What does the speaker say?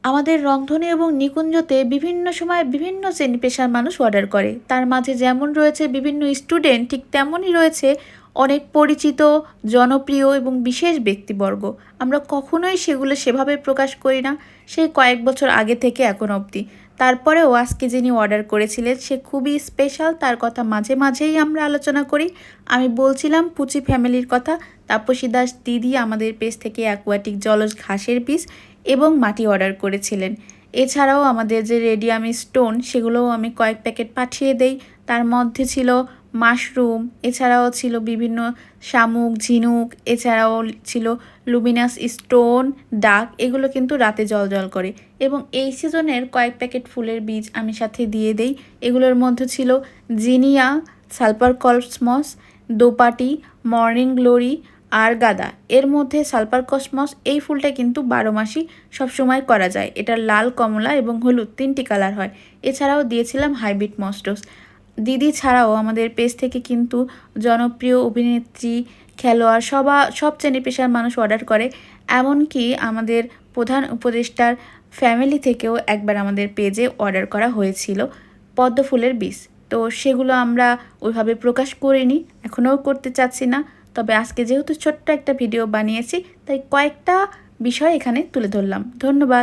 আমাদের রংধনু এবং নিকুঞ্জতে বিভিন্ন সময় বিভিন্ন শ্রেণী পেশার মানুষ অর্ডার করে। তার মাঝে যেমন রয়েছে বিভিন্ন স্টুডেন্ট, ঠিক তেমনই রয়েছে অনেক পরিচিত, জনপ্রিয় এবং বিশেষ ব্যক্তিবর্গ। আমরা কখনোই সেগুলো সেভাবে প্রকাশ করি না, সেই কয়েক বছর আগে থেকে এখন অবধি। তারপরেও আজকে যিনি অর্ডার করেছিলেন সে খুবই স্পেশাল, তার কথা মাঝে মাঝেই আমরা আলোচনা করি। আমি বলছিলাম পুচি ফ্যামিলির কথা। তাপসী দাস দিদি আমাদের পেজ থেকে অ্যাকোয়াটিক জলজ ঘাসের পিস এবং মাটি অর্ডার করেছিলেন। এছাড়াও আমাদের যে রেডিয়াম স্টোন সেগুলোও আমি কয়েক প্যাকেট পাঠিয়ে দেই। তার মধ্যে ছিল মাশরুম, এছাড়াও ছিল বিভিন্ন শামুক, ঝিনুক, এছাড়াও ছিল লুমিনাস স্টোন, ডাক। এগুলো কিন্তু রাতে জ্বলজ্বল করে। এবং এই সিজনের কয়েক প্যাকেট ফুলের বীজ আমি সাথে দিয়ে দেই। এগুলোর মধ্যে ছিল Jinia, sulphur cosmos, দোপাটি, morning glory আর গাঁদা। এর মধ্যে সালপার কসমস এই ফুলটা কিন্তু 12 মাসই সবসময় করা যায়। এটার লাল, কমলা এবং হলুদ 3টি কালার হয়। এছাড়াও দিয়েছিলাম হাইব্রিড মস্টোস। দিদি ছাড়াও আমাদের পেজ থেকে কিন্তু জনপ্রিয় অভিনেত্রী, খেলোয়াড়, সব শ্রেণী পেশার মানুষ অর্ডার করে। এমনকি আমাদের প্রধান উপদেষ্টার ফ্যামিলি থেকেও একবার আমাদের পেজে অর্ডার করা হয়েছিল পদ্ম ফুলের বীজ। তো সেগুলো আমরা ওইভাবে প্রকাশ করিনি, এখনও করতে চাচ্ছি না। তবে আজকে যেহেতু ছোট্ট একটা ভিডিও বানিয়েছি, তাই কয়েকটা বিষয় এখানে তুলে ধরলাম। ধন্যবাদ।